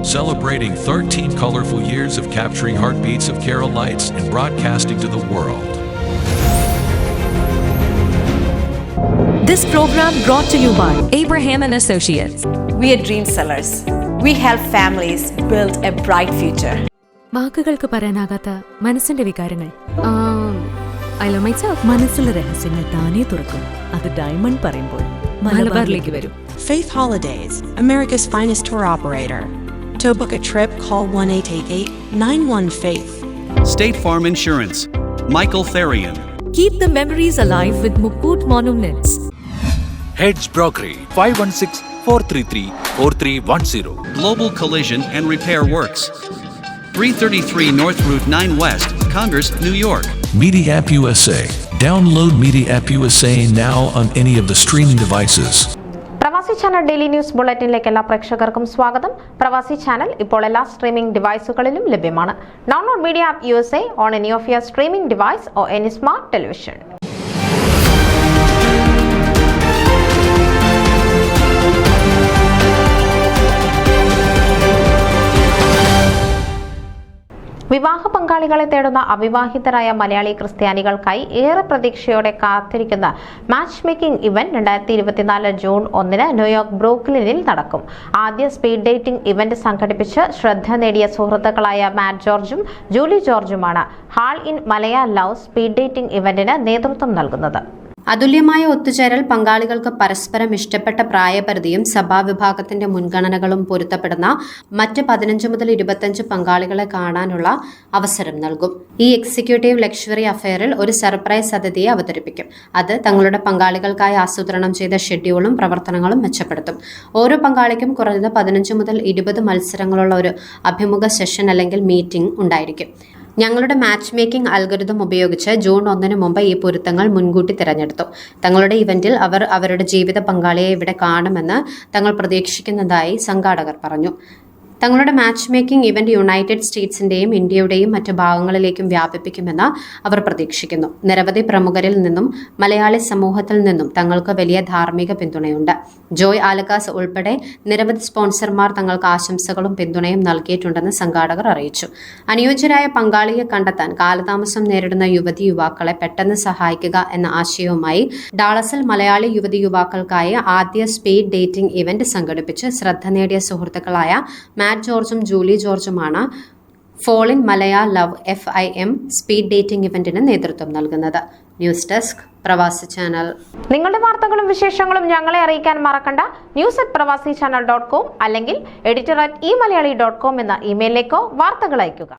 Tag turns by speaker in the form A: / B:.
A: celebrating 13 colorful years of capturing heartbeats of Kerala lights and broadcasting to the world.
B: This program brought to you by Abraham and Associates.
C: We are dream sellers. We help families build a bright future.
D: വാക്കുകൾക്ക് പറയാനാകാത്ത മനസ്സിന്റെ വികാരങ്ങൾ. I love myself. മനസ്സിലെ രഹസ്യങ്ങൾ താനേ തുറക്കും. അത് diamond പറയുമ്പോൾ മലബാറിലേക്ക് വരും.
E: Faith Holidays, America's finest tour operator. To book a trip, call 1-888-91-FAITH.
F: State Farm Insurance, Michael Therian.
B: Keep the memories alive with Mukut Monuments.
G: Heads Brokery 516-433-4310.
F: Global Collision and Repair Works, 333 North Route 9 West, Congress, New York.
A: Media App USA. Download Media App USA now on any of the streaming devices.
H: പ്രവാസി channel daily news ബുള്ളറ്റിനിലേക്ക് എല്ലാ പ്രേക്ഷകർക്കും സ്വാഗതം. പ്രവാസി channel ഇപ്പോൾ എല്ലാ streaming ഡിവൈസുകളിലും ലഭ്യമാണ്. Download media app USA on any of your streaming device or any smart television. വിവാഹ പങ്കാളികളെ തേടുന്ന അവിവാഹിതരായ മലയാളി ക്രിസ്ത്യാനികൾക്കായി ഏറെ പ്രതീക്ഷയോടെ കാത്തിരിക്കുന്ന match making event 2024 June 1 New York ബ്രൂക്ലിനിൽ നടക്കും. ആദ്യ സ്പീഡ് ഡേറ്റിംഗ് ഇവന്റ് സംഘടിപ്പിച്ച് ശ്രദ്ധ നേടിയ സുഹൃത്തുക്കളായ മാറ്റ് ജോർജും ജൂലി ജോർജുമാണ് hall in Malaya love speed dating ഇവന്റിന് നേതൃത്വം നൽകുന്നത്.
I: അതുല്യമായ ഒത്തുചേരൽ, പങ്കാളികൾക്ക് പരസ്പരം ഇഷ്ടപ്പെട്ട പ്രായപരിധിയും സഭാവിഭാഗത്തിന്റെ മുൻഗണനകളും പൊരുത്തപ്പെടുന്ന മറ്റ് 15 മുതൽ 25 പങ്കാളികളെ കാണാനുള്ള അവസരം നൽകും. ഈ എക്സിക്യൂട്ടീവ് ലക്ഷറി അഫെയറിൽ ഒരു സർപ്രൈസ് അതിഥിയെ അവതരിപ്പിക്കും. അത് തങ്ങളുടെ പങ്കാളികൾക്കായി ആസൂത്രണം ചെയ്ത ഷെഡ്യൂളും പ്രവർത്തനങ്ങളും മെച്ചപ്പെടുത്തും. ഓരോ പങ്കാളിക്കും കുറഞ്ഞത് 15 മുതൽ 20 മത്സരങ്ങളുള്ള ഒരു അഭിമുഖ സെഷൻ അല്ലെങ്കിൽ മീറ്റിംഗ് ഉണ്ടായിരിക്കും. ഞങ്ങളുടെ മാച്ച് മേക്കിംഗ് അൽഗോരിതം ഉപയോഗിച്ച് ജൂൺ 1 മുമ്പ് ഈ പൊരുത്തങ്ങൾ മുൻകൂട്ടി തിരഞ്ഞെടുത്തു. തങ്ങളുടെ ഇവന്റിൽ അവർ അവരുടെ ജീവിത പങ്കാളിയെ ഇവിടെ കാണുമെന്ന് തങ്ങൾ പ്രതീക്ഷിക്കുന്നതായി സംഘാടകർ പറഞ്ഞു. തങ്ങളുടെ മാച്ച് മേക്കിംഗ് ഇവന്റ് യുണൈറ്റഡ് സ്റ്റേറ്റ്സിന്റെയും ഇന്ത്യയുടെയും മറ്റു ഭാഗങ്ങളിലേക്കും വ്യാപിപ്പിക്കുമെന്ന് അവർ പ്രതീക്ഷിക്കുന്നു. നിരവധി പ്രമുഖരിൽ നിന്നും മലയാളി സമൂഹത്തിൽ നിന്നും തങ്ങൾക്ക് വലിയ ധാർമ്മിക പിന്തുണയുണ്ട്. ജോയ് ആലക്കാസ് ഉൾപ്പെടെ നിരവധി സ്പോൺസർമാർ തങ്ങൾക്ക് ആശംസകളും പിന്തുണയും നൽകിയിട്ടുണ്ടെന്ന് സംഘാടകർ അറിയിച്ചു. അനുയോജ്യരായ പങ്കാളിയെ കണ്ടെത്താൻ കാലതാമസം നേരിടുന്ന യുവതി യുവാക്കളെ പെട്ടെന്ന് സഹായിക്കുക എന്ന ആശയവുമായി ഡാളസിൽ മലയാളി യുവതി യുവാക്കൾക്കായി ആദ്യ സ്പീഡ് ഡേറ്റിംഗ് ഇവന്റ് സംഘടിപ്പിച്ച് ശ്രദ്ധ നേടിയ സുഹൃത്തുക്കളായ മാറ്റ് ജോർജും ജൂലി ജോർജുമാണ് fall in Malaya love FIM speed dating ഇവന്റിന് നേതൃത്വം നൽകുന്നത്. News desk Pravasi channel.
H: നിങ്ങളുടെ വാർത്തകളും വിശേഷങ്ങളും ഞങ്ങളെ അറിയിക്കാൻ മറക്കണ്ട. news@pravasichannel.com അല്ലെങ്കിൽ editor@eMalayali.com എന്ന ഇമെയിലിലേക്കോ വാർത്തകൾ അയയ്ക്കുക.